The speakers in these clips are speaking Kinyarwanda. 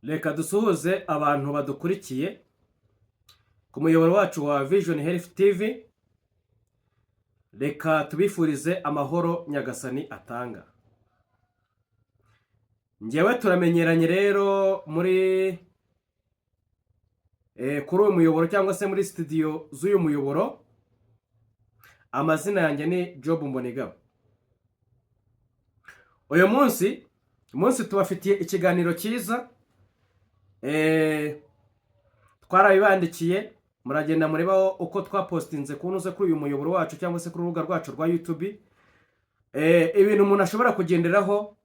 Reka dusuhuze abantu badukurikiye ku muyoboro wacu wa Vision Health TV. Reka tubifurize amahoro Nyagasani atanga. Njyewe turamenyeranye rero muri kuri uyu muyoboro cyangwa se muri studio z'uyu muyoboro. Amazina yanjye ni Job Mbonigaba. Uyu munsi tubafitiye ikiganiro cyiza. Twarabibandikiye muragenda muribaho uko twapostinze kunuze kuri uyu muyoboro wacu cyangwa se kuri urubuga rwacu rwa YouTube. Ibintu umuntu ashobora kugenderaho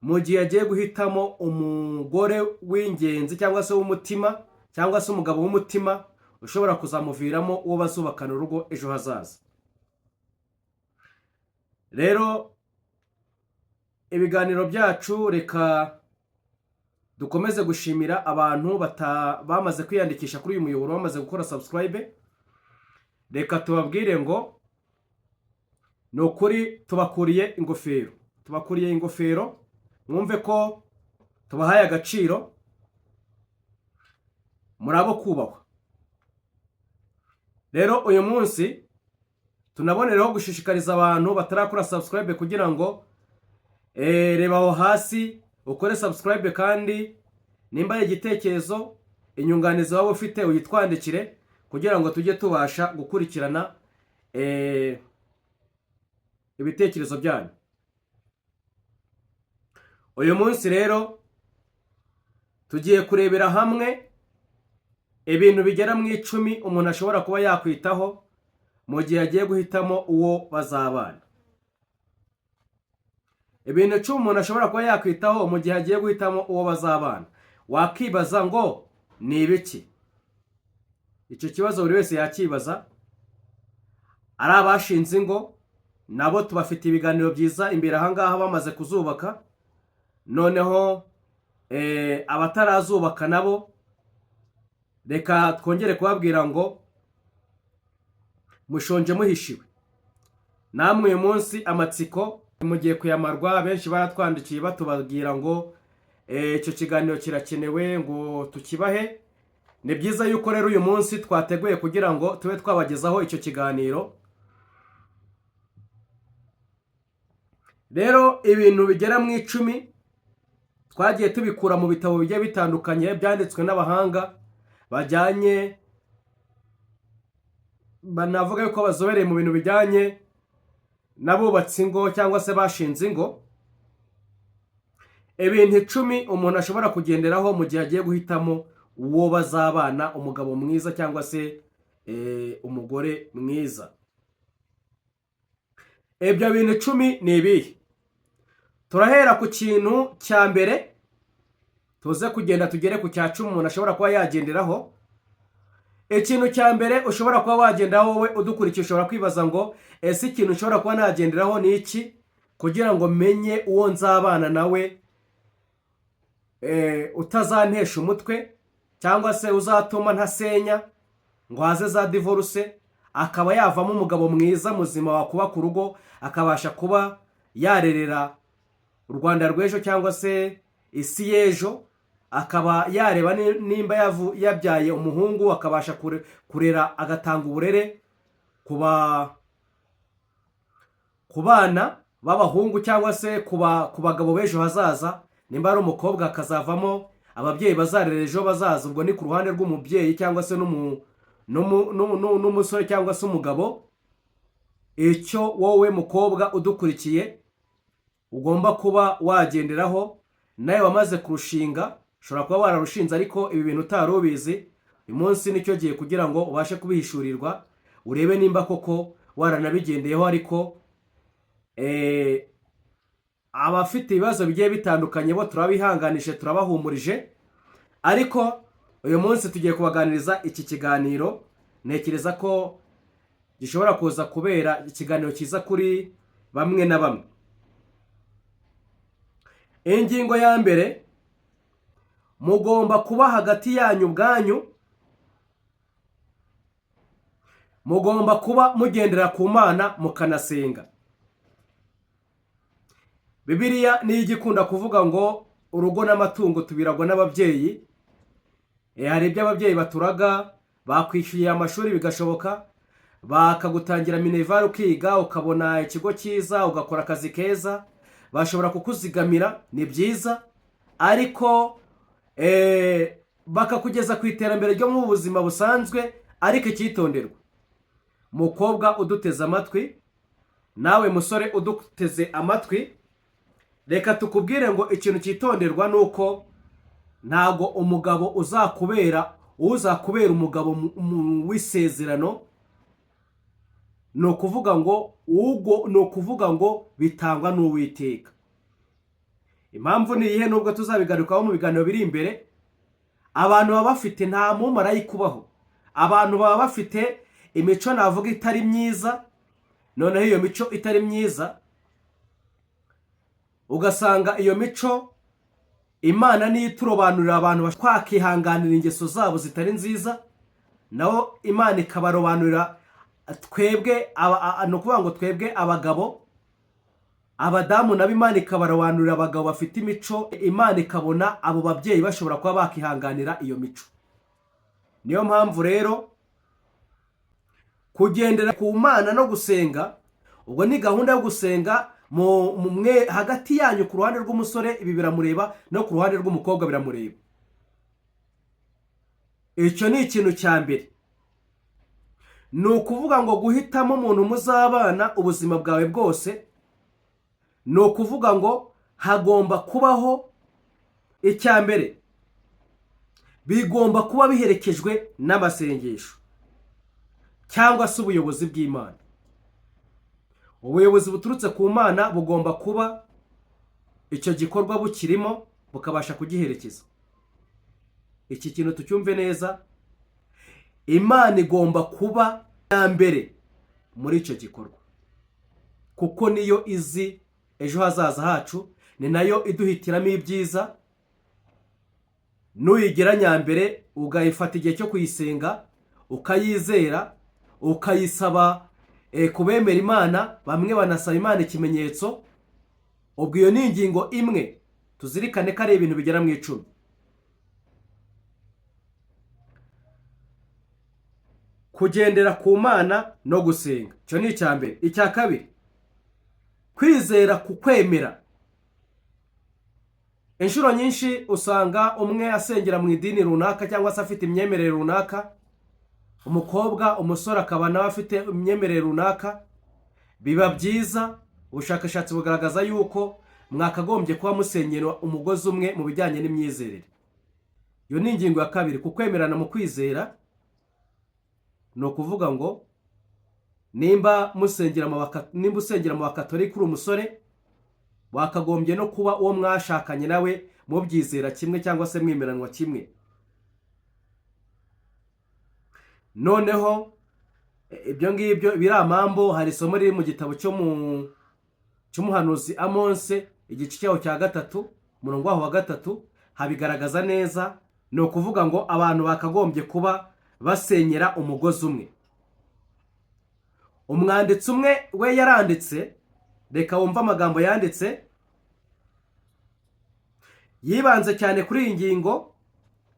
mu gihe agiye guhitamo umugore w'ingenzi cyangwa se w'umutima cyangwa se umugabo w'umutima ushobora kuzamuviramo uwo bazubakana urugo ejo hazaza. Rero ibiganiro byacu reka dukomeze gushimira abantu bamaze kwiyandikisha kuri uyu muyoboro, bamaze gukora subscribe. Reka tubabwire ngo ni ukuri tubakuriye ingofero, mwumve ko tubahaye agaciro, muri abo kubahwa. Rero uyu munsi tunabonereho gushishikariza abantu batarakora subscribe kugira ngo reba aho hasi ukore subscribe, kandi nimba ari igitekerezo, inyunganizi waba ufite uyitwandikire kugira ngo tujye tubasha gukurikirana ibitekerezo byanyu. Uyu munsi rero tugiye kurebera hamwe ibintu bigera mu 10 umuntu ashobora kuba yakwitaho mu gihe agiye guhitamo uwo bazabana. Ibintu 10 umuntu ashobora kuba yakwitaho mu gihe agiye guhitamo uwo bazabana. Wakibaza ngo ni ibiki? Icyo kibazo buri wese yakibaza. Ari abashinze ingo nabo tubafite ibiganiro byiza imbere ahangaha bamaze kuzubaka. Noneho abatarazubaka nabo reka twongere kubabwira ngo mushonje muhishiwe. Namwe uyu munsi amatsiko mugiye kuyamarwa. Benshi baratwandikiye batubabwira ngo icyo kiganiro kirakenewe ngo tukibahe. Ni byiza yuko rero uyu munsi twateguye kugira ngo tube twabagezaho icyo kiganiro. Rero ibintu bigera mu 10 twagiye tubikura mu bitabo bigiye bitandukanye byanditswe n'abahanga bajyanye, banavuga yuko bazobereye mu bintu bijyanye n'abubatsi ingo cyangwa se bashinze ingo. Ibintu 10 umuntu ashobora kugenderaho mu gihe agiye guhitamo uwo bazabana, umugabo mwiza cyangwa se umugore mwiza. Ibyo bintu 10 ni ibihe? Turahera ku kintu cya mbere, tuze kugenda tugere ku cya 10 umuntu ashobora kuba yagenderaho. Ikintu cya mbere ushobora kuba wagendaho wowe udukurikiye, ushobora kwibaza ngo ese ikintu ushobora kuba nagenderaho ni iki kugira ngo menye uwo nzabana nawe utazantesha umutwe cyangwa se uzatuma ntasenya ngo haze za divorce, akaba yavamo umugabo mwiza muzima wakubaka urugo, akabasha kuba yarerera u Rwanda rw'ejo cyangwa se isi y'ejo, akaba yareba nimba yabyaye umuhungu akabasha kurera agatanga uburere ku bana b'abahungu cyangwa se ku bagabo b'ejo hazaza. Nimba ari umukobwa akazavamo ababyeyi bazarera ejo bazaza. Ubwo ni ku ruhande rw'umubyeyi cyangwa se n'umusore cyangwa se umugabo. Icyo wowe mukobwa udukurikiye ugomba kuba wagenderaho, nawe wamaze kurushinga, ushobora kuba wararushinze ariko ibi bintu utari ubizi, uyu munsi nicyo gihe kugira ngo ubashe kubihishurirwa, urebe nimba koko waranabigendeyeho. Ariko abafite ibibazo bigiye bitandukanye bo turabihanganishe, turabahumurije. Ariko uyu munsi tugiye kubaganiriza iki kiganiro, ntekereza ko gishobora kuza kubera ikiganiro cyiza kuri bamwe na bamwe. Ingingo ya mbere, mugomba kuba hagati yanyu ubwanyu, mugomba kuba mugendera ku Mana mukanasenga. Bibiliya niyo igikunda kuvuga ngo urugo n'amatungo tubiragwa n'ababyeyi. Hari ibyo ababyeyi baturaga, bakwishyuye amashuri bigashoboka, bakagutangira minerval ukiga ukabona ikigo cyiza ugakora akazi keza, bashobora kukuzigamira, ni byiza, ariko bakakugeza ku iterambere ryo mu buzima busanzwe. Ariko icyitonderwa, mukobwa uduteze amatwi, nawe musore uduteze amatwi, reka tukubwire ngo ikintu cyitonderwa nuko ntago umugabo uzakubera umugabo w'isezerano. Ni ukuvuga ngo bitangwa n'Uwiteka. Impamvu ni iyihe? Nubwo tuzabigarukaho mu biganiro biri imbere. Abantu baba bafite, nta mumarayika ubaho, abantu baba bafite imico navuga itari myiza. Noneho iyo mico itari myiza ugasanga iyo mico Imana niyo iturobanurira abantu twakihanganira ingeso zabo zitari nziza, naho Imana ikabarobanurira twebwe, ni ukuvuga ngo twebwe abagabo, abadamu nabo Imana ikabarobanurira abagabo bafite imico. Imana ikabona abo babyeyi bashobora kuba bakihanganira iyo mico. Niyo mpamvu rero kugendera ku Mana no gusenga, ubwo ni gahunda yo gusenga mwe hagati yanyu. Ku ruhande rw'umusore ibi biramureba, no ku ruhande rw'umukobwa biramureba. Icyo ni ikintu cya mbere. Ni ukuvuga ngo guhitamo umuntu muzabana ubuzima bwawe bwose, ni ukuvuga ngo hagomba kubaho, icya mbere bigomba kuba biherekejwe n'amasengesho cyangwa se ubuyobozi bw'Imana. Ubuyobozi buturutse ku Mana bugomba kuba icyo gikorwa bukirimo, bukabasha kugiherekeza. Iki kintu tucyumve neza, Imana igomba kuba ya mbere muri icyo gikorwa, kuko niyo izi ejo hazaza hacu, ni nayo iduhitiramo ibyiza. Nuyigira nyambere ugayifata igihe cyo kuyisenga, ukayizera, ukayisaba kubemera Imana, bamwe banasaba Imana ikimenyetso. Ubwo iyo ni ingingo imwe, tuzirikane ko ari ibintu bigera mu 10. Kugendera ku Mana no gusenga, cyo ni icya mbere. Icya kabiri, kwizera ku kwemera. Inshuro nyinshi usanga umwe asengera mu idini runaka cyangwa se afite imyemerere runaka, umukobwa umusore akaba nawe afite imyemerere runaka. Biba byiza, ubushakashatsi bugaragaza yuko mwakagombye kuba musenyera umugozi umwe mu bijyanye n'imyizerere. Iyo ni ingingo ya kabiri, ku kwemerana mu kwizera. Ni ukuvuga ngo nimba usengera mu bakatolika uri umusore, wakagombye no kuba uwo mwashakanye nawe mubyizera kimwe cyangwa se mwemeranwa kimwe. Noneho ibyo ngibyo biramambo. Hari isomo riri mu gitabo cy'umuhanuzi Amonse, igice cyaho cya 3, umurongo waho wa 3, habigaragaza neza. Ni ukuvuga ngo abantu bakagombye kuba basenyera umugozi umwe. Umwanditsi umwe we yaranditse, reka wumva amagambo yanditse, yibanze cyane kuri iyi ngingo.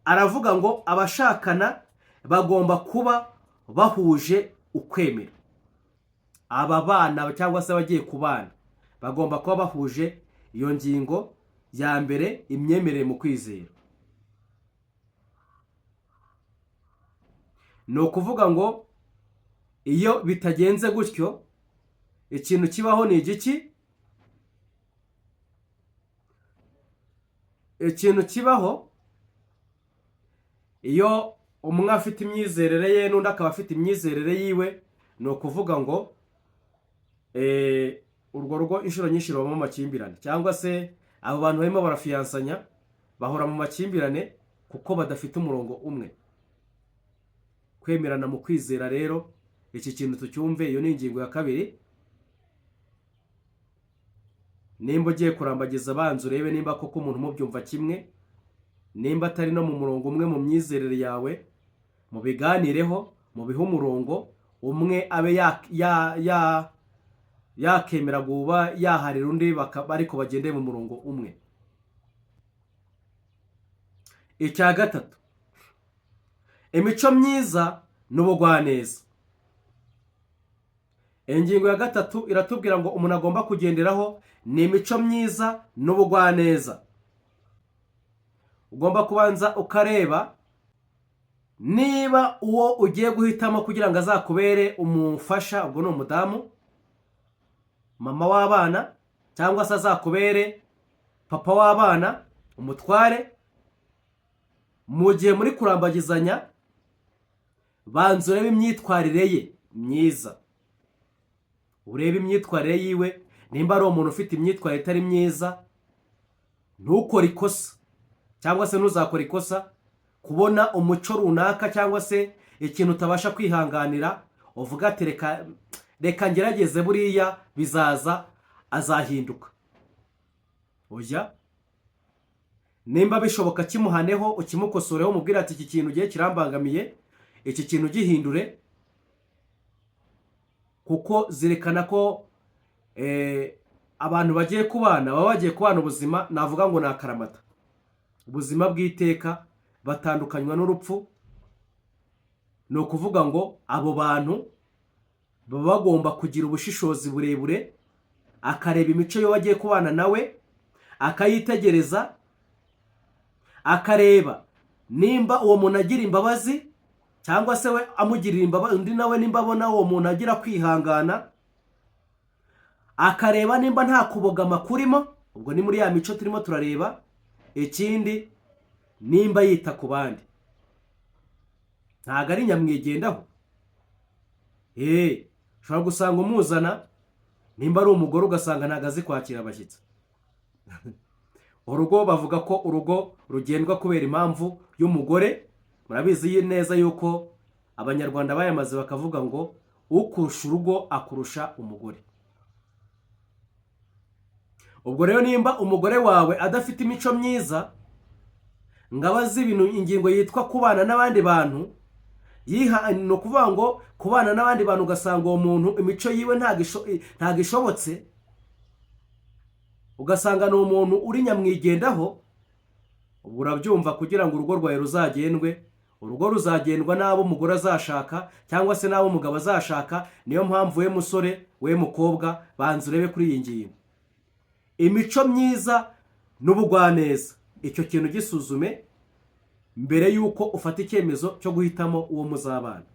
Aravuga ngo abashakana bagomba kuba bahuje ukwemera. Aba bana cyangwa se abagiye kubana bagomba kuba bahuje iyo ngingo ya mbere, imyemerere mu kwizera. Ni ukuvuga ngo iyo bitagenze gutyo, ikintu kibaho ni igiki? Ikintu kibaho iyo umwe afite imyizerere ye n'undi akaba afite imyizerere yiwe, ni ukuvuga ngo urwo rugo inshuro nyinshi rubamo amakimbirane, cyangwa se abo bantu barimo barafiyansanya bahora mu makimbirane kuko badafite umurongo umwe. Kwemerana mu kwizera rero, iki kintu tucyumve. Iyo ni ingingo ya kabiri. Nimba ugiye kurambagiza abanza urebe nimba koko umuntu mubyumva kimwe, nimba atari no mu murongo umwe mu myizerere yawe, mubiganireho, mubihe umurongo umwe, abe yakemera guba yaharira undi, ariko bagendeye mu murongo umwe. icya gatatu, imico myiza n'ubugwaneza. Ingingo ya gatatu iratubwira ngo umuntu agomba kugenderaho ni imico myiza n'ubugwaneza. Ugomba kubanza ukareba niba uwo ugiye guhitamo kugira ngo azakubere umufasha, ubwo ni umudamu, mama w'abana, cyangwa se azakubere papa w'abana, umutware. Mu gihe muri kurambagizanya, banza urebe imyitwarire ye myiza, urebe imyitwarire yiwe. Nimba ari umuntu ufite imyitwarire itari myiza, ntukore ikosa cyangwa se ntuzakore ikosa kubona umuco runaka cyangwa se ikintu utabasha kwihanganira, uvuga ati reka ngerageze, buriya bizaza, azahinduka. Oya, nimba bishoboka kimuhaneho, ukimukosoreho, umubwira ati iki kintu ugiye kirambangamiye, iki kintu gihindure, kuko zerekana ko abantu bagiye kubana baba bagiye kubana ubuzima, navuga ngo ni akaramata, ubuzima bw'iteka, batandukanywa n'urupfu. Ni ukuvuga ngo abo bantu baba bagomba kugira ubushishozi burebure, akareba imico yo bagiye kubana nawe, akayitegereza, akareba nimba uwo muntu agira imbabazi cyangwa se we amugirira imbabazi, undi nawe nimba abona uwo muntu agira kwihangana, akareba nimba nta kubogama kurimo, ubwo ni muri ya mico turimo turareba. Ikindi, nimba yita ku bandi, ntago ari nyamwigendaho. Ushobora gusanga umuzana, nimba ari umugore ugasanga ntago azi kwakira abashyitsi. Urugo, bavuga ko urugo rugendwa kubera impamvu y'umugore. Murabizi neza yuko abanyarwanda bayamaze bakavuga ngo ukurusha urugo akurusha umugore. Ubwo rero nimba umugore wawe adafite imico myiza, ngaba azi ibintu, ingingo yitwa kubana n'abandi bantu, ni ukuvuga ngo kubana n'abandi bantu ugasanga uwo muntu imico yiwe ntago ishobotse, ugasanga ni umuntu uri nyamwigendaho. Ubu urabyumva, kugira ngo urugo rwawe ruzagendwe, urugo ruzagendwa n'abo umugore azashaka cyangwa se n'abo umugabo azashaka. Niyo mpamvu we musore, we mukobwa, banza urebe kuri iyi ngingo, imico myiza n'ubugwaneza. Icyo kintu gisuzume mbere yuko ufata icyemezo cyo guhitamo uwo muzabana.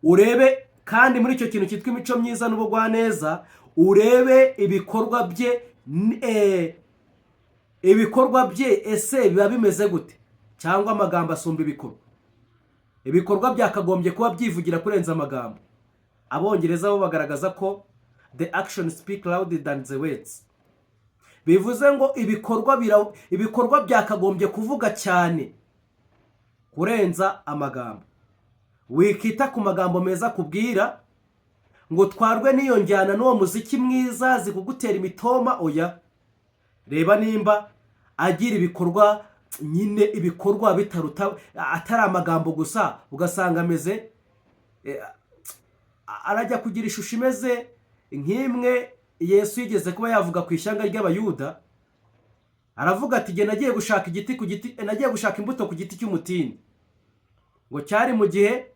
Urebe kandi muri icyo kintu cyitwa imico myiza n'ubugwaneza, urebe ibikorwa bye, ese biba bimeze gute, cyangwa amagambo asumba ibikorwa. Ibikorwa byakagombye kuba byivugira kurenza amagambo. Abongereza bo bagaragaza ko the action speak louder than the words. Bivuze ngo ibikorwa byakagombye kuvuga cyane kurenza amagambo. Wikita ku magambo meza kubwira ngo twarwe n'iyo njyana n'uwo muziki mwiza zikugutera imitoma. Oya, reba nimba agira ibikorwa, nyine ibikorwa bitaruta, atari amagambo gusa. Ugasanga ameze arajya kugira ishusho imeze nk'imwe Yesu yigeze kuba yavuga ku ishyanga ry'Abayuda. Aravuga ati jye nagiye gushaka igiti ku giti, nagiye gushaka imbuto ku giti cy'umutini, ngo cyari mu gihe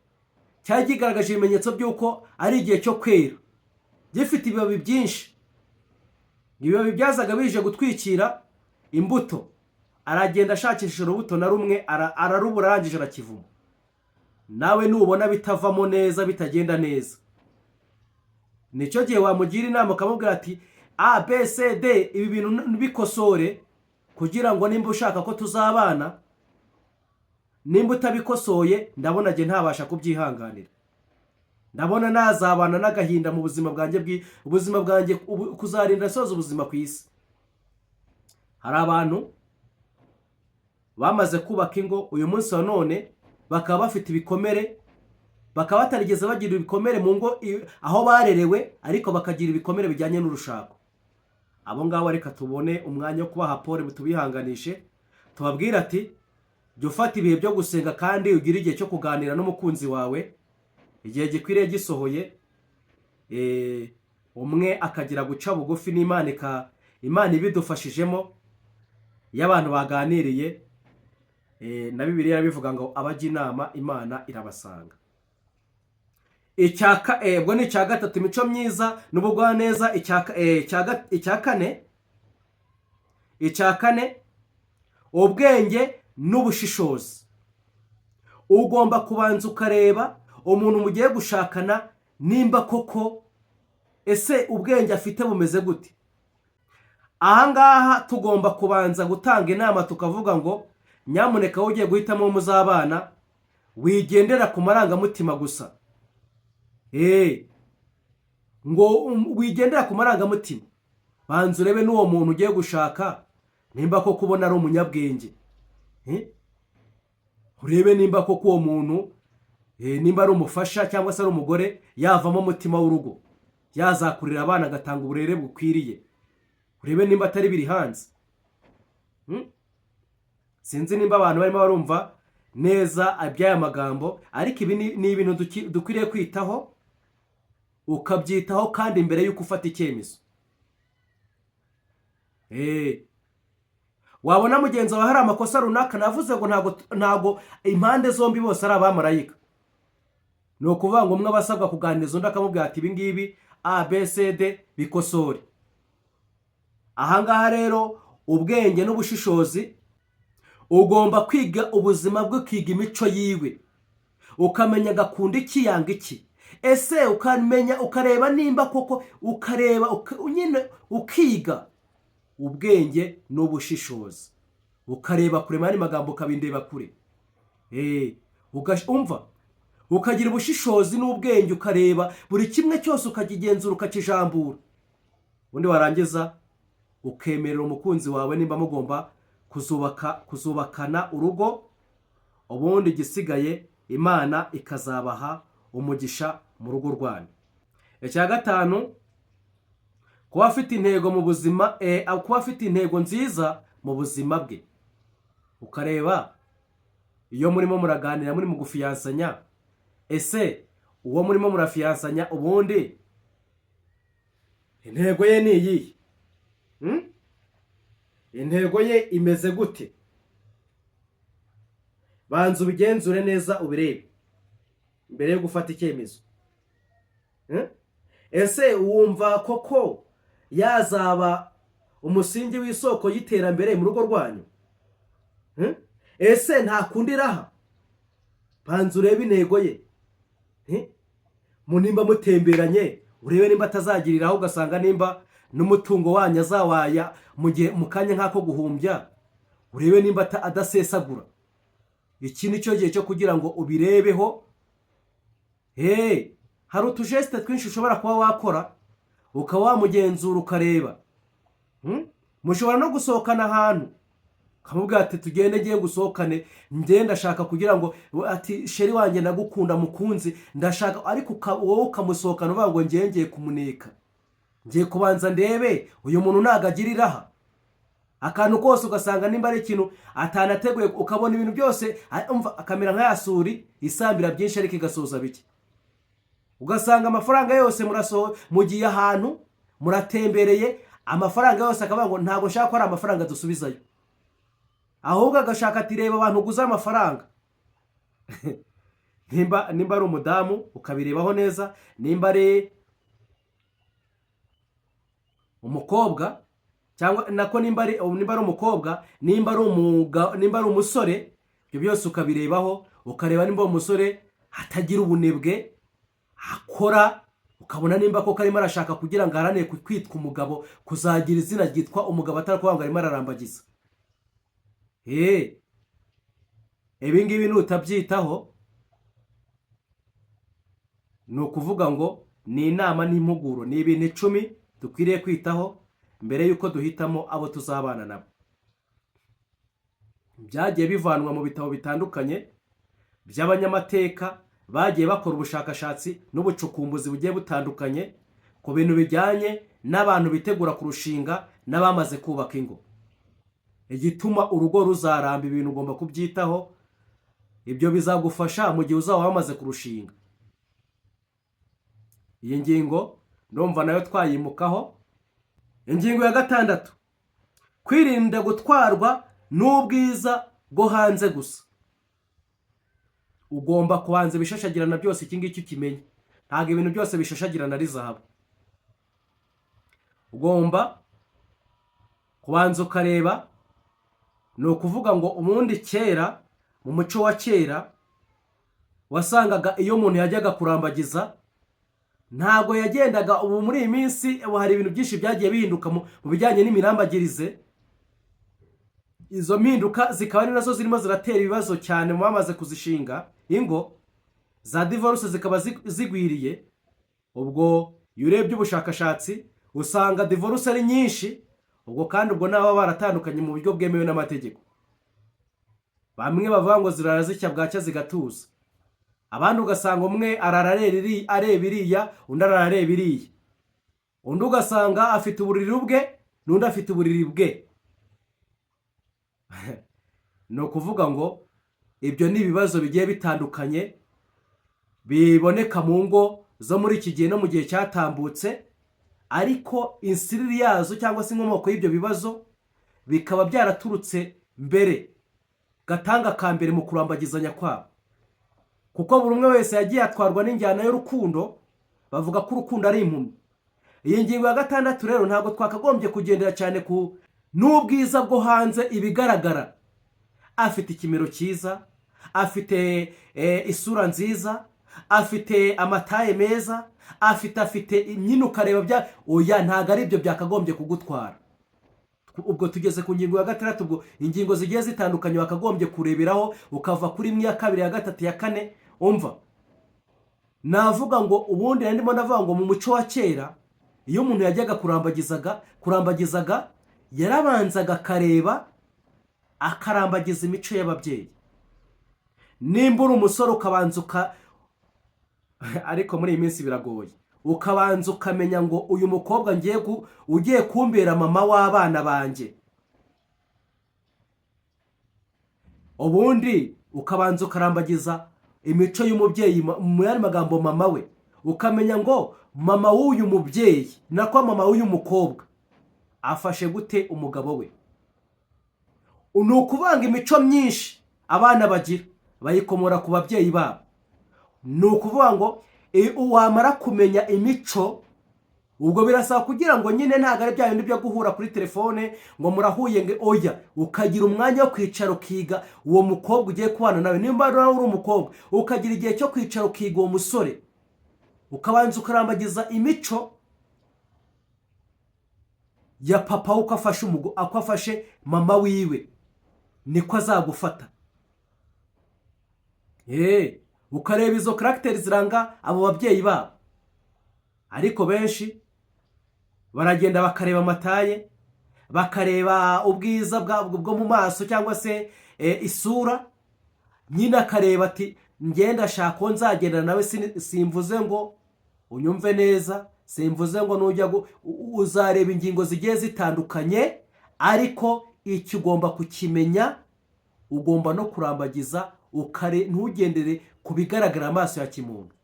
cyari kigaragaje ibimenyetso by'uko ari igihe cyo kwera, gifite ibibabi byinshi. Ibibabi byazaga bije gutwikira imbuto. Aragenda ashakisha urubuto na rumwe, ararubura, arangije arakivuma. Nawe nubona bitavamo neza, bitagenda neza, nicyo gihe wamugira inama ukamubwira ati A, B, C, D, ibi bintu bikosore, kugira ngo nimba ushaka ko tuzabana, nimba utabikosoye, ndabona jye ntabasha kubyihanganira. Ndabona nazabana n'agahinda mu buzima bwanjye, ubuzima bwanjye kuzarinda soza ubuzima ku isi. Hari abantu bamaze kubaka ingo uyu munsi wa none, bakaba bafite ibikomere, bakaba batarigeze bagira ibikomere mu ngo aho barerewe, ariko bakagira ibikomere bijyanye n'urushako. Abo ngabo reka tubone umwanya wo kubaha pole, tubihanganishe, tubabwira ati jya ufata ibihe byo gusenga kandi ugire igihe cyo kuganira n'umukunzi wawe. Igihe gikwiriye gisohoye, umwe akagira guca bugufi n'Imana, Imana ibidufashijemo, iyo abantu baganiriye, na Bibiliya bivuga ngo abajya inama Imana irabasanga. Ubwo ni icya gatatu, imico myiza n'ubugwaneza. Icya kane ubwenge n'ubushishozi. Ugomba kubanza ukareba umuntu mugiye gushakana nimba koko ese ubwenge afite bumeze gute. Ahangaha tugomba kubanza gutanga inama tukavuga ngo nyamuneka ugiye guhitamo muzabana wigendera ku marangamutima gusa. Ngo wigendera ku marangamutima, banza urebe n'uwo muntu ugiye gushaka nimba ko kubona ari umunyabwenge. Urebe nimba ko uwo muntu nimba ari umufasha cyangwa se ari umugore yavamo umutima w'urugo, yazakurira abana agatanga uburere bukwiriye. Urebe nimba atari biri hanze. Sinzi nimba abantu barimo barumva neza iby'aya magambo, ariko ibi ni ibintu dukwiriye kwitaho, ukabyitaho kandi mbere y'uko ufata icyemezo. Wabona mugenzi wawe hari amakosa runaka, navuze ngo ntago impande zombi bose ari abamarayika. Ni ukuvuga ngo umwe abasabwa kuganiriza undi akamubwira ati ibi ngibi ABCD bikosore. Ahangaha rero ubwenge n'ubushishozi, ugomba kwiga ubuzima bwe, ukiga imico yiwe, ukamenya agakunda iki yanga iki. Ese ukamenya ukareba nimba koko, ukareba nyine ukiga ubwenge n'ubushishozi, ukareba kure mani magambo ukabindeba kure. Umva, ukagira ubushishozi n'ubwenge, ukareba buri kimwe cyose ukakigenzura ukakijambura. Undi warangiza ukemerera umukunzi wawe nimba mugomba kuzubakana urugo, ubundi igisigaye Imana ikazabaha umugisha mu rugo rwanyu. Icya gatanu, kuba afite intego mu buzima, kuba afite intego nziza mu buzima bwe. Ukareba iyo murimo muraganira, muri mu gufiyansanya, ese uwo murimo murafiyansanya ubundi intego ye ni iyihe? Intego ye imeze gute? Banza ubigenzure neza, ubirebe mbere yo gufata icyemezo. Ese wumva koko yazaba umusingi w'isoko y'iterambere mu rugo rwanyu? Ese ntakundiraha? Banza urebe intego ye. Nimba mutemberanye, urebe nimba atazagiriraho ugasanga nimba n'umutungo wanyu azawaya mu kanya nk'ako guhumbya. Urebe nimba adasesagura. Iki ni cyo gihe cyo kugira ngo ubirebeho. Hari utujeste twinshi ushobora kuba wakora, ukaba wamugenzura ukareba. Mushobora no gusohokana ahantu, ukamubwira ati tugende ngiye gusohokane, ndashaka kugira ngo ati sheri wanjye ndagukunda mukunzi, ndashaka, ariko wowe ukamusohokana uvuga ngo ngiye kumuneka, ngiye kubanza ndebe uyu muntu nagagiriraha. Akantu kose ugasanga nimba ari ikintu atanateguye, ukabona ibintu byose akamera nka yasuri isambira byinshi ariko igasoza bike. Ugasanga amafaranga yose mugiye ahantu muratembereye, amafaranga yose akavuga ngo ntago nshaka ko ari amafaranga dusubizayo, ahubwo agashaka ati reba abantu uguza amafaranga. nimba ari umudamu ukabirebaho neza, nimba ari umukobwa cyangwa nako nimba ari umukobwa, nimba ari umusore, ibyo byose ukabirebaho, ukareba nimba umusore hatagira ubunebwe akora, ukabona nimba koko arimo arashaka kugira ngo aharanire kwitwa umugabo, kuzagira izina ryitwa umugabo atari kuvuga ngo arimo ararambagiza. Ibi ngibi nutabyitaho, ni ukuvuga ngo ni inama n'impuguro, ni ibintu 10 dukwiriye kwitaho mbere y'uko duhitamo abo tuzabana nabo. Byagiye bivanwa mu bitabo bitandukanye by'abanyamateka, bagiye bakora ubushakashatsi n'ubucukumbuzi bugiye butandukanye ku bintu bijyanye n'abantu bitegura kurushinga n'abamaze kubaka ingo. Igituma urugo ruzaramba, ibintu ugomba kubyitaho, ibyo bizagufasha mu gihe uzaba wamaze kurushinga. Iyi ngingo ndumva nayo twayimukaho. Ingingo ya 6, kwirinda gutwarwa n'ubwiza bwo hanze gusa. Ugomba kubanza ibishashagirana byose, iki ngiki ukimenye. Ntabwo ibintu byose bishashagirana ari zahabu. Ugomba kubanza ukareba, ni ukuvuga ngo ubundi kera, mu muco wa kera, wasangaga iyo umuntu yajyaga kurambagiza ntabwo yagendaga. Ubu muri iyi minsi hari ibintu byinshi byagiye bihinduka mu bijyanye n'imirambagirize. Izo mpinduka zikaba ari nazo zirimo ziratera ibibazo cyane mu bamaze kuzishinga ingo. Za divorce zikaba zigwiriye. Ubwo iyo urebye ubushakashatsi usanga divorce ari nyinshi. Ubwo kandi ubwo nabo baratandukanye mu buryo bwemewe n'amategeko. Bamwe bavuga ngo zirara zicya bwacya zigatuza. Abandi ugasanga umwe arara areba iriya, undi arara areba iriya. Undi ugasanga afite uburiri bwe n'undi afite uburiri bwe. Ni ukuvuga ngo ibyo ni ibibazo bigiye bitandukanye biboneka mu ngo zo muri iki gihe no mu gihe cyatambutse, ariko insiriri yazo cyangwa se inkomoko y'ibyo bibazo bikaba byaraturutse mbere, gatanga ka mbere mu kurambagizanya kwabo. Kuko buri umwe wese yagiye atwarwa n'injyana y'urukundo, bavuga ko urukundo ari impumyi. Iyi ngingo ya 6 rero ntabwo twakagombye kugendera cyane ku n'ubwiza bwo hanze, ibigaragara. Afite ikimero cyiza, afite isura nziza, afite amataye meza, afite imyino ukareba bya oya, ntago ari byo byakagombye kugutwara. Ubwo tugeze ku ngingo ya 6. Ubwo ingingo zigiye zitandukanye wakagombye kureberaho, ukava kuri imwe, ya 2, ya 3, ya 4. Umva, navuga ngo ubundi ndimo navuga ngo mu muco wa kera iyo umuntu yajyaga kurambagizaga yarabanzaga kareba akarambagiza imico y'ababyeyi. Nimba uri umusore ukabanza ariko muri iyi minsi biragoye, ukabanza ukamenya ngo uyu mukobwa ugiye kumbera mama w'abana banjye. Ubundi ukabanza ukarambagiza imico y'umubyeyi, mu yandi magambo mama we. Ukamenya ngo mama w'uyu mubyeyi nako mama w'uyu mukobwa afashe gute umugabo we. Ni ukuvanga imico myinshi abana bagira bayikomora ku babyeyi babo. Ni ukuvuga ngo wamara kumenya imico, ubwo birasaba kugira ngo nyine ntabwo ari bya bindi byo guhura kuri telefone ngo murahuye ngo oya, ukagira umwanya wo kwicara ukiga uwo mukobwa ugiye kubana nawe. Nimba nawe uri umukobwa ukagira igihe cyo kwicara ukiga uwo musore, ukabanza ukarambagiza imico ya papa uko afashe mama wiwe, niko azagufata. Ukareba izo character ziranga abo babyeyi babo. Ariko benshi baragenda bakareba amataye, bakareba ubwiza bwo mu maso cyangwa se isura. Nyina akareba ati ngenda shaka nzagenda nawe, simvuze ngo unyumve neza, simvuze ngo nujya uzareba ingingo zigiye zitandukanye, ariko icyo ugomba kukimenya, ugomba no kurambagiza ntugendere ku bigaragara amaso ya kimuntu.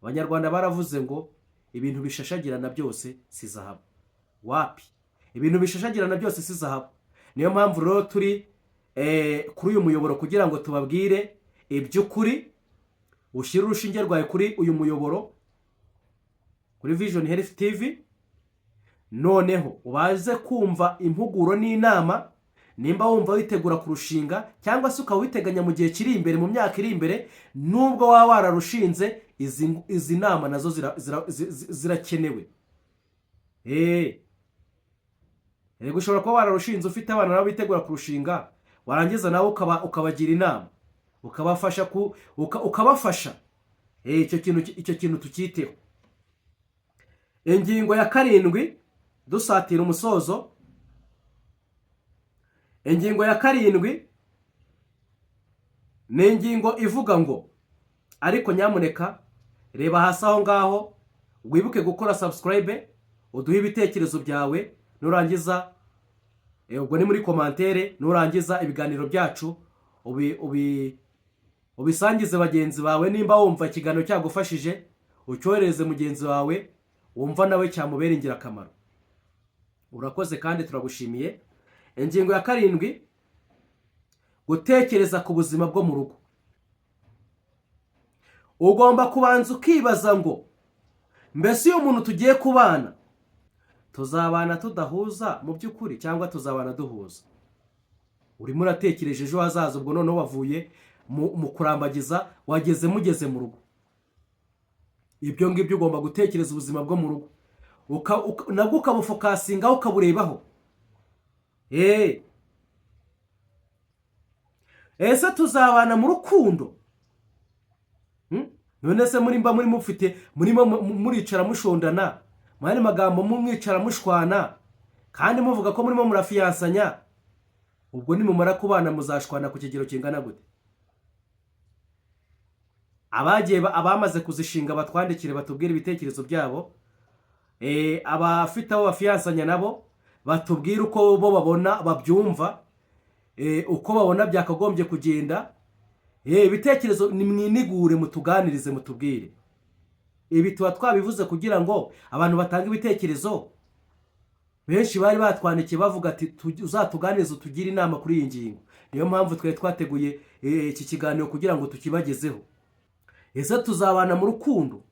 Abanyarwanda baravuze ngo ibintu bishashagirana byose si zahabu. Wapi, ibintu bishashagirana byose si zahabu. Niyo mpamvu rero turi kuri uyu muyoboro kugira ngo tubabwire iby'ukuri. Ushyire urushinge rwawe kuri uyu muyoboro, kuri Vision Health TV, noneho ubaze kumva impuguro n'inama. Nimba wumva witegura kurushinga cyangwa se ukawiteganya mu gihe kiri imbere, mu myaka iri imbere, nubwo waba wararushinze, izi nama nazo zirakenewe. Rego ushobora kuba wararushinze ufite abana nabo bitegura kurushinga, warangiza nawe ukabagira inama, ukabafasha. Icyo kintu tukiteho. Ingingo ya 7 dusatira umusozo. Ingingo ya 7 ni ingingo ivuga ngo, ariko nyamuneka reba hasi aho ngaho, wibuke gukora subscribe, uduhe ibitekerezo byawe, nurangiza ubwo ni muri commentaire, nurangiza ibiganiro byacu ubisangize bagenzi bawe. Nimba wumva ikiganiro cyagufashije, ucyohereze mugenzi wawe wumva nawe cyamubera ingirakamaro. Urakoze kandi turagushimiye. ingingo ya karindwi, gutekereza ku buzima bwo mu rugo. Ugomba kubanza ukibaza ngo mbese uyu muntu tugiye kubana tuzabana tudahuza mu by'ukuri cyangwa tuzabana duhuza? Urimo uratekereje ejo hazaza, ubwo noneho wavuye mu kurambagiza mugeze mu rugo. Ibyo ngibyo ugomba gutekereza ubuzima bwo mu rugo, nabwo ukabufokasingaho ukaburebaho. Ese tuzabana mu rukundo? None se murimo muricara mushondana, mwari magambo mumwicara mushwana kandi muvuga ko murimo murafiyansanya, ubwo nimumara kubana muzashwana ku kigero kingana gute? Abamaze kuzishinga batwandikire batubwire ibitekerezo byabo. Abafite abo bafiyansanya nabo batubwire uko bo babona babyumva, uko babona byakagombye kugenda. Ibitekerezo nimwinigure, mutuganirize, mutubwire. Ibi tuba twabivuze kugira ngo abantu batanga ibitekerezo. Benshi bari batwandikiye bavuga ati uzatuganirize utugire inama kuri iyi ngingo. Niyo mpamvu twari twateguye iki kiganiro kugira ngo tukibagezeho. Ese tuzabana mu rukundo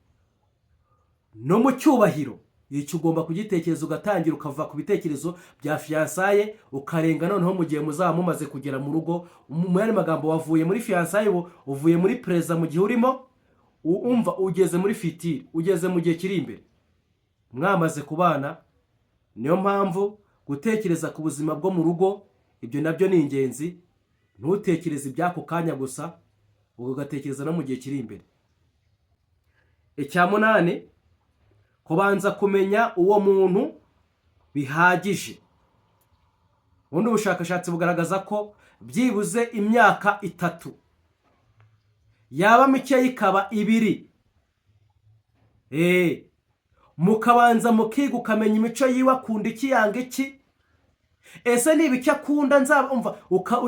no mu cyubahiro? Icyo ugomba kugitekereza, ugatangira ukava ku bitekerezo bya fiyansaye ukarenga noneho mu gihe muzaba mumaze kugera mu rugo. Mu yandi magambo, wavuye muri fiyansaye, uvuye muri pereza mu gihe urimo umva, ugeze muri fitiri, ugeze mu gihe kiri imbere, mwamaze kubana. Niyo mpamvu gutekereza ku buzima bwo mu rugo, ibyo nabyo ni ingenzi. Ntutekereze iby'ako kanya gusa, ugatekereza no mu gihe kiri imbere. Icya munani, kubanza kumenya uwo muntu bihagije. Ubundi ubushakashatsi bugaragaza ko byibuze imyaka 3, yaba mike ikaba 2, mukabanza mukiga, ukamenya imico yiwe, akunda iki, yanga iki. Ese niba icyo akunda nzabumva,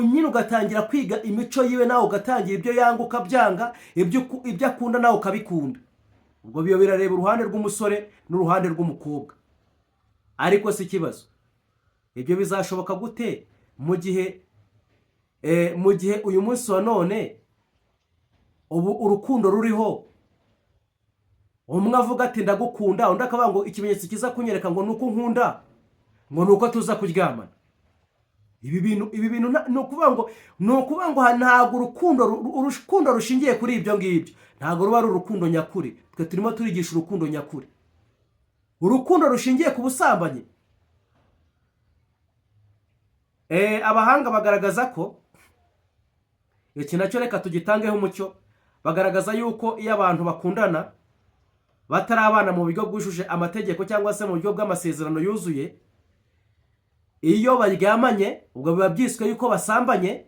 nyine ugatangira kwiga imico yiwe, nawe ugatangira ibyo yanga ukabyanga, ibyo akunda nawe ukabikunda. Ubwo biyo birareba uruhande rw'umusore n'uruhande rw'umukobwa. Ariko si ikibazo, ibyo bizashoboka gute mu gihe uyu munsi wa none ubu urukundo ruriho, umwe avuga ati ndagukunda, undi akavuga ngo ikimenyetso kiza kunyereka ngo nuko nkunda, ngo nuko tuza kuryamana. Ibi bintu ni ukuvuga ngo ntabwo urukundo rushingiye kuri ibyo ngibyo, ntabwo ruba ari urukundo nyakuri. Twe turimo turigisha urukundo nyakuri. Urukundo rushingiye ku busambanyi, abahanga bagaragaza ko iki nacyo reka tugitangeho umucyo. Bagaragaza yuko iyo abantu bakundana batarabana mu buryo bwujuje amategeko cyangwa se mu buryo bw'amasezerano yuzuye, iyo baryamanye ubwo biba byiswe yuko basambanye.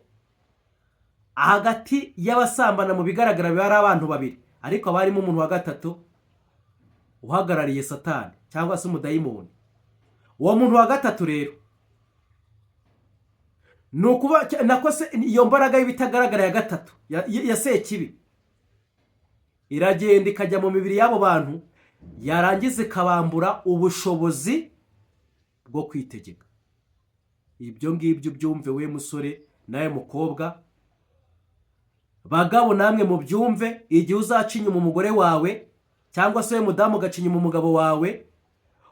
Hagati y'abasambana mu bigaragara biba ari abantu babiri, ariko barimo umuntu wa gatatu uhagarariye Satani cyangwa se umudayimoni. Uwo muntu wa gatatu rero nukuba nakose iyo mbaraga y'ibitagaragara ya gatatu ya Sekibi iragenda ikajya mu mibiri y'abo bantu, yarangiza ikabambura ubushobozi bwo kwitegeka. Ibyo ngibyo byumve we musore nawe mukobwa, bagabo namwe mu byumve. Igihe uzaca inyuma umugore wawe cyangwa se mudamu ugaca inyuma umugabo wawe,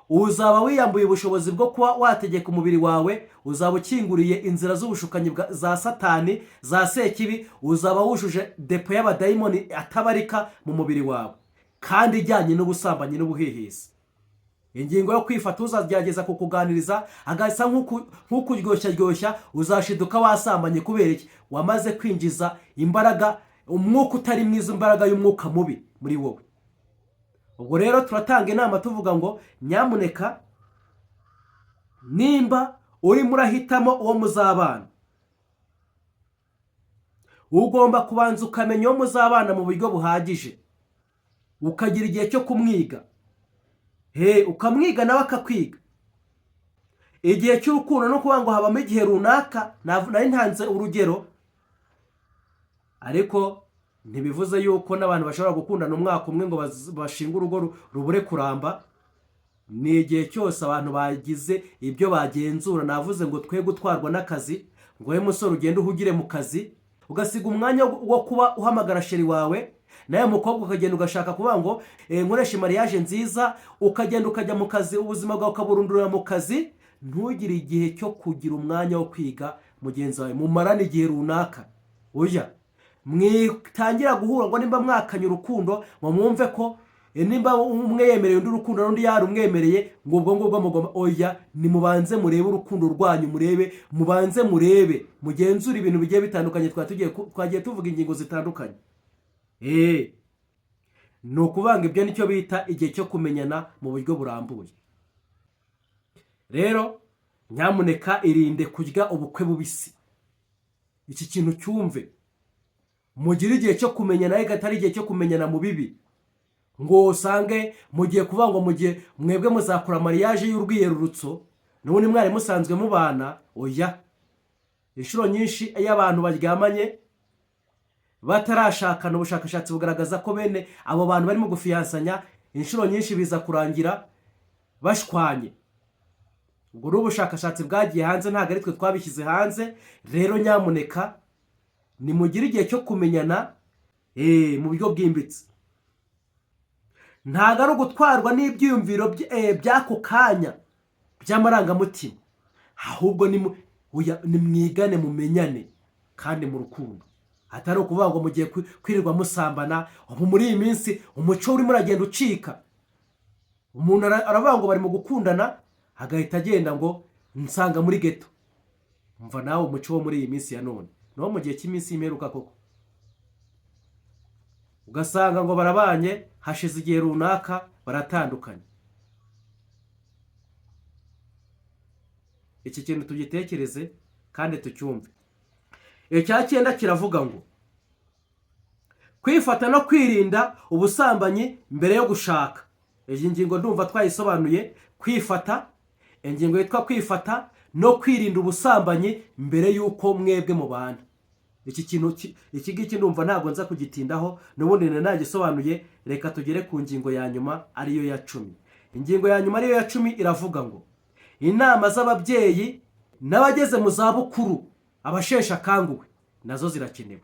uzaba wiyambuye ubushobozi bwo kuba wategeka umubiri wawe, uzaba ukinguriye inzira z'ubushukanyi za Satani, za Sekibi, uzaba wujuje depo y'abadayimoni atabarika mu mubiri wawe, kandi ijyanye n'ubusambanyi n'ubuhehesi. Ingingo yo kwifata, uzagerageza kukuganiriza agasa nk'ukuryoshya, uzashiduka wasambanye. Kubera iki? Wamaze kwinjiza imbaraga, umwuka utari mwiza, imbaraga y'umwuka mubi muri wowe. Ubwo rero turatanga inama tuvuga ngo nyamuneka, nimba urimo urahitamo uwo muzabana, ugomba kubanza ukamenya uwo muzabana mu buryo buhagije, ukagira igihe cyo kumwiga. Ukamwiga nawe akakwiga. Igihe cy'urukundo no kuvuga ngo habamo igihe runaka, nari ntanze urugero, ariko ntibivuze yuko n'abantu bashobora gukundana umwaka umwe ngo bashinga urugo rubure kuramba. ni igihe cyose abantu bagize ibyo bagenzura. Navuze ngo twe gutwarwa n'akazi, ngo we musore ugende uhugire mu kazi ugasiga umwanya wo kuba uhamagara sheri wawe, nawe mukobwa ukagenda ugashaka kuvuga ngo nkoreshe mariage nziza, ukagenda ukajya mu kazi, ubuzima bwawe ukaburundurira mu kazi, ntugire igihe cyo kugira umwanya wo kwiga mugenzi wawe, mumarane igihe runaka. Oya, mwitangira guhura ngo nimba mwakanye urukundo ngo mwumve ko nimba umwe yemereye undi urukundo n'undi yarumwemereye ngo ubwo ngubwo mugomba. Oya, nimubanze murebe urukundo rwanyu, mubanze murebe, mugenzura ibintu bigiye bitandukanye. Twagiye tuvuga ingingo zitandukanye. Ni ukuvanga, ibyo nicyo bita igihe cyo kumenyana mu buryo burambuye. Rero nyamuneka irinde kurya ubukwe bubisi. Iki kintu cyumve, mugire igihe cyo kumenyana, ariko atari igihe cyo kumenyana mu bibi, ngo usange mugiye kuvuga ngo mugiye mwebwe muzakora mariage y'urwiyerurutso n'ubundi mwari musanzwe mubana. Oya, inshuro nyinshi iyo abantu baryamanye batarashakana, ubushakashatsi bugaragaza ko bene abo bantu barimo gufiyansanya inshuro nyinshi biza kurangira bashwanye. Ubwo n'ubushakashatsi bwagiye hanze, ntabwo ari twe twabishyize hanze. Rero nyamuneka nimugire igihe cyo kumenyana mu buryo bwimbitse. Ntabwo ari ugutwarwa n'ibyiyumviro by'ako kanya by'amarangamutima, ahubwo nimwigane, mumenyane kandi mu rukundo. Atari ukuvuga ngo mugiye kwirirwa musambana. Ubu muri iyi minsi umuco urimo uragenda ucika. Umuntu aravuga ngo bari mu gukundana, agahita agenda ngo nsanga muri ghetto. Umva nawe umuco wo muri iyi minsi ya none, no mu gihe cy'iminsi y'imperuka koko, ugasanga ngo barabanye, hashize igihe runaka baratandukanye. Iki kintu tugitekereze kandi tucyumve. Icya 9 kiravuga ngo kwifata no kwirinda ubusambanyi mbere yo gushaka. Iyi ngingo ndumva twayisobanuye. Kwifata, ingingo yitwa kwifata no kwirinda ubusambanyi mbere yuko mwebwe mubana. Iki ngiki ndumva ntabwo nza kugitindaho, n'ubundi nagisobanuye. Reka tugere ku ngingo ya nyuma, ariyo ya 10. Ingingo ya nyuma ariyo ya 10 iravuga ngo inama z'ababyeyi n'abageze mu zabukuru, abashesha akanguwe, nazo zirakenewe.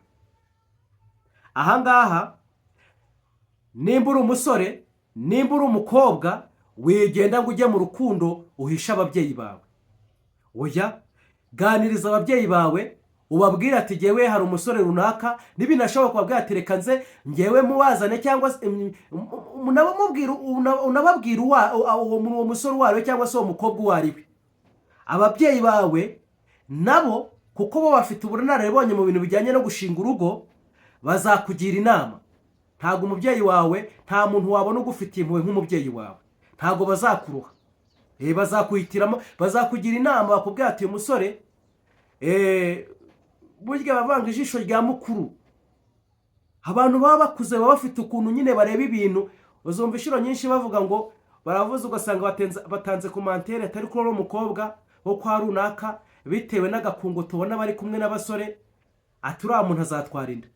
Ahangaha nimba uri umusore, nimba uri umukobwa, wigenda ngo ujye mu rukundo uhisha ababyeyi bawe. Oya, ganiriza ababyeyi bawe, ubabwira ati ngewe hari umusore runaka, nibinashoboka kubabwira ati reka nze ngewe mubazane, cyangwa unababwira uwo musore uwo ari we cyangwa se uwo mukobwa uwo ari we. Ababyeyi bawe nabo, kuko bo bafite ubunararibonye mu bintu bijyanye no gushinga urugo, bazakugira inama. Ntabwo umubyeyi wawe, nta muntu wabona ugufitiye impuhwe nk'umubyeyi wawe. Ntabwo bazakuruha, bazakuhitiramo, bazakugira inama, bakubwira ati uyu musore burya bavanga ijisho rya mukuru. Abantu baba bakuze baba bafite ukuntu nyine bareba ibintu. Uzumva inshuro nyinshi bavuga ngo baravuze, ugasanga batanze komantere atari kuri uwo mukobwa wo kwa runaka, bitewe n'agakungu tubona bari kumwe n'abasore, ati uriya muntu azatwara inda.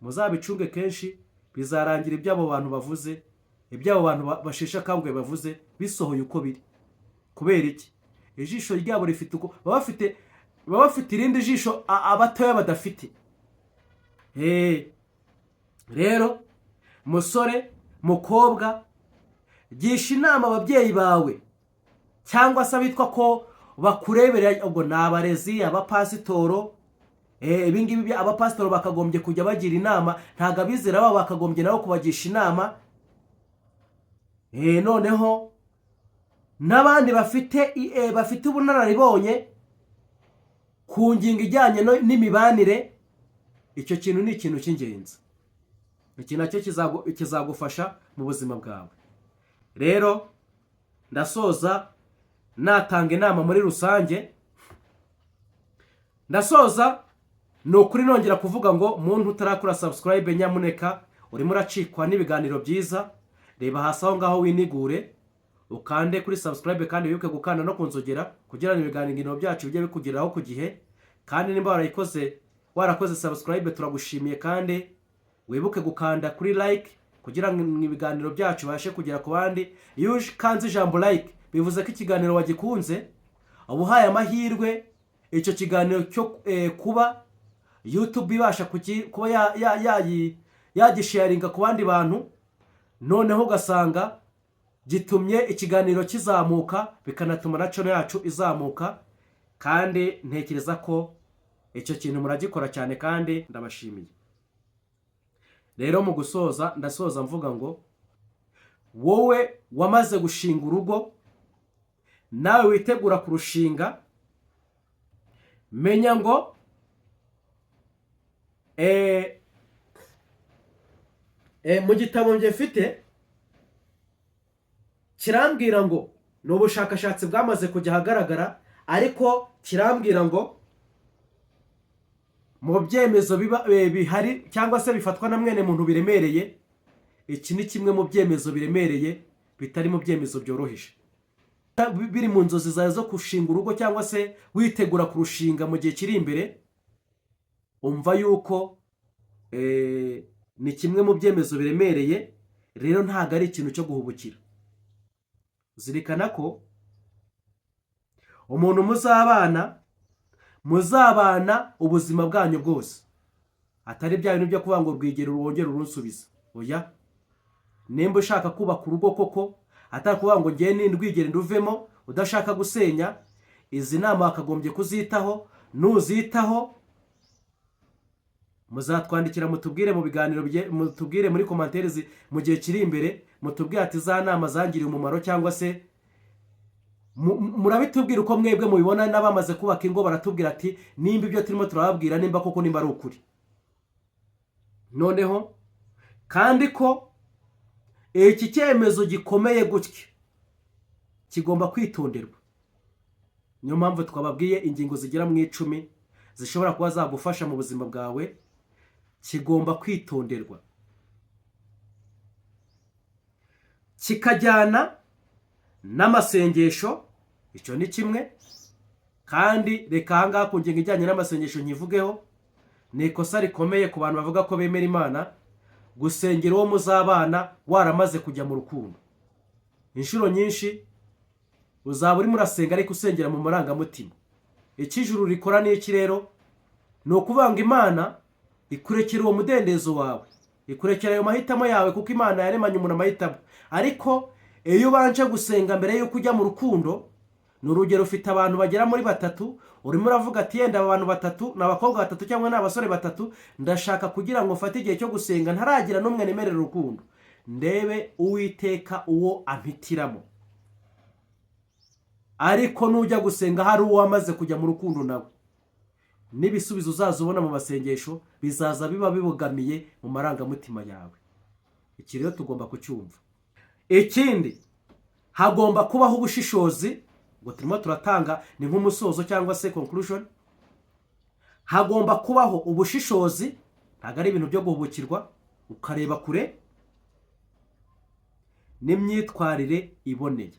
Muzabicunge kenshi, bizarangira iby'abo bantu bavuze, iby'abo bantu bashesha akanguhe bavuze bisohoye uko biri. Kubera iki? Ijisho ryabo rifite uko baba bafite irindi jisho abatoya badafite. Rero musore, mukobwa, gisha inama ababyeyi bawe, cyangwa se abitwa ko bakurebera, ubwo ni abarezi, abapasitoro. Ibingibi abapasitoro bakagombye kujya bagira inama, ntabwo abizera babo bakagombye nabo kubagisha inama. Noneho n'abandi bafite ubunararibonye ku ngingo ijyanye n'imibanire. Icyo kintu ni ikintu cy'ingenzi, iki nacyo kizagufasha mu buzima bwawe. Rero ndasoza natanga inama muri rusange. Ndasoza ni ukuri nongera kuvuga ngo muntu utarakora subscribe, nyamuneka urimo uracikwa n'ibiganiro byiza. Reba hasi aho ngaho winigure, ukande kuri subscribe, kandi wibuke gukanda no kunzogera kugira ngo ibiganiro byacu bijye bikugeraho ku gihe. Kandi nimba warakoze subscribe, turagushimiye, kandi wibuke gukanda kuri like kugira ngo ibiganiro byacu bashe kugera ku bandi. Iyo ukanze ijambo like bivuze ko ikiganiro wagikunze, uba uhaye amahirwe icyo kiganiro cyo kuba YouTube ibasha kuba yagisharinga ku bandi bantu, noneho ugasanga gitumye ikiganiro kizamuka, bikanatuma na channel yacu izamuka. Kandi ntekereza ko icyo kintu muragikora cyane kandi ndabashimiye. Rero mu gusoza, ndasoza mvuga ngo wowe wamaze gushinga urugo, nawe witegura kurushinga, menya ngo mu gitabo njye mfite kirambwira ngo ni ubushakashatsi bwamaze kujya ahagaragara, ariko kirambwira ngo mu byemezo bihari cyangwa se bifatwa na mwene muntu biremereye, iki ni kimwe mu byemezo biremereye bitari mu byemezo byoroheje. Biri mu nzozi zawe zo gushinga urugo cyangwa se witegura kurushinga mu gihe kiri imbere, umva yuko ni kimwe mu byemezo biremereye. Rero ntabwo ari ikintu cyo guhubukira. Zirikana ko umuntu muzabana ubuzima bwanyu bwose, atari bya bintu byo kuvuga ngo rwigero rwongere urunsubiza. Oya, nimba ushaka kubaka urugo koko, atari kuvuga ngo ngiye n'indwigere nduvemo, udashaka gusenya, izi nama wakagombye kuzitaho. Nuzitaho muzatwandikira mutubwire mu biganiro, mutubwire muri commentaires mu gihe kiri imbere, mutubwire ati za nama zangiriye umumaro, cyangwa se murabitubwira uko mwebwe mubibona. N'abamaze kubaka ingo baratubwira ati nimba ibyo turimo turababwira nimba koko nimba ari ukuri. Noneho kandi ko iki cyemezo gikomeye gutya kigomba kwitonderwa. Niyo mpamvu twababwiye ingingo zigera mu 10 zishobora kuba zagufasha mu buzima bwawe. Kigomba kwitonderwa, kikajyana n'amasengesho. Icyo ni kimwe. Kandi reka ahangaha ku ngingo ijyanye n'amasengesho nkivugeho. Ni ikosa rikomeye ku bantu bavuga ko bemera Imana gusengera uwo muzabana waramaze kujya mu rukundo. Inshuro nyinshi uzaba urimo urasenga ariko usengera mu marangamutima. Ikijuru rikora ni iki rero? Ni ukuvuga ngo Imana ikurekera uwo mudendezo wawe, ikurekera ayo mahitamo yawe, kuko Imana yaremanye umuntu amahitamo. Ariko iyo ubanje gusenga mbere yuko ujya mu rukundo, ni urugero ufite abantu bagera muri 3, urimo uravuga ati yenda abantu 3 n'abakobwa 3 cyangwa n'abasore 3, ndashaka kugira ngo mfate igihe cyo gusenga ntaragira n'umwe nemerera urukundo, ndebe Uwiteka uwo ampitiramo. Ariko nujya gusenga hari uwo amaze kujya mu rukundo nawe, n'ibisubizo uzazubona mu masengesho bizaza biba bibogamiye mu marangamutima yawe. Iki rero tugomba kucyumva. Ikindi, hagomba kubaho ubushishozi. Ngo turimo turatanga ni nk'umusozo cyangwa se conclusion. Hagomba kubaho ubushishozi, ntabwo ari ibintu byo guhubukirwa, ukareba kure, n'imyitwarire iboneye.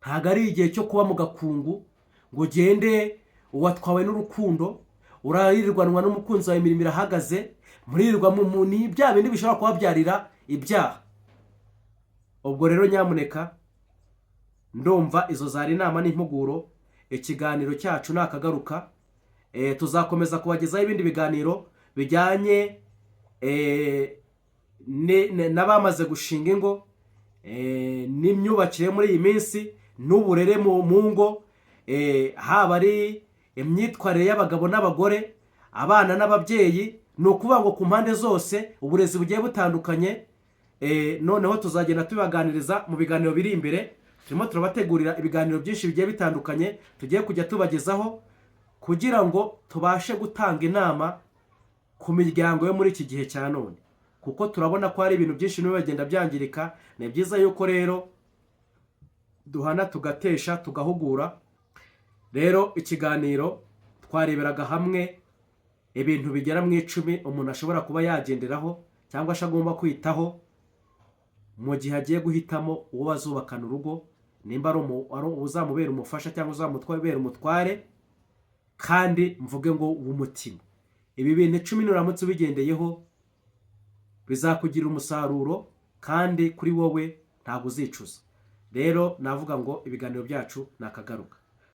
Ntabwo ari igihe cyo kuba mu gakungu ngo ugende uwatwawe n'urukundo, urarirwanwa n'umukunzi wawe, imirimo irahagaze, murirwa mu ni bya bindi bishobora kubabyarira ibyaha. Ubwo rero nyamuneka, ndumva izo zari inama n'impuguro. Ikiganiro cyacu nakagaruka, tuzakomeza kubagezaho ibindi biganiro bijyanye n'abamaze gushinga ingo, n'imyubakire muri iyi minsi, n'uburere mu ngo, haba ari imyitwarire y'abagabo n'abagore, abana n'ababyeyi. Ni ukuvuga ngo ku mpande zose uburezi bugiye butandukanye. Noneho tuzagenda tubaganiriza mu biganiro biri imbere. Turimo turabategurira ibiganiro byinshi bigiye bitandukanye tugiye kujya tubagezaho, kugira ngo tubashe gutanga inama ku miryango yo muri iki gihe cya none, kuko turabona ko hari ibintu byinshi niba bagenda byangirika. Ni byiza yuko rero duhana tugatesha tugahugura. Rero ikiganiro twareberaga hamwe ibintu bigera mu 10 umuntu ashobora kuba yagenderaho cyangwa agomba kwitaho mu gihe agiye guhitamo uwo bazubakana urugo, nimba ari uzamubera umufasha cyangwa uzamutwara umutware, kandi mvuge ngo w'umutima. Ibi bintu 10 nuramutse ubigendeyeho, bizakugirira umusaruro kandi kuri wowe ntabwo uzicuza. Rero navuga ngo ibiganiro byacu nakagaruka.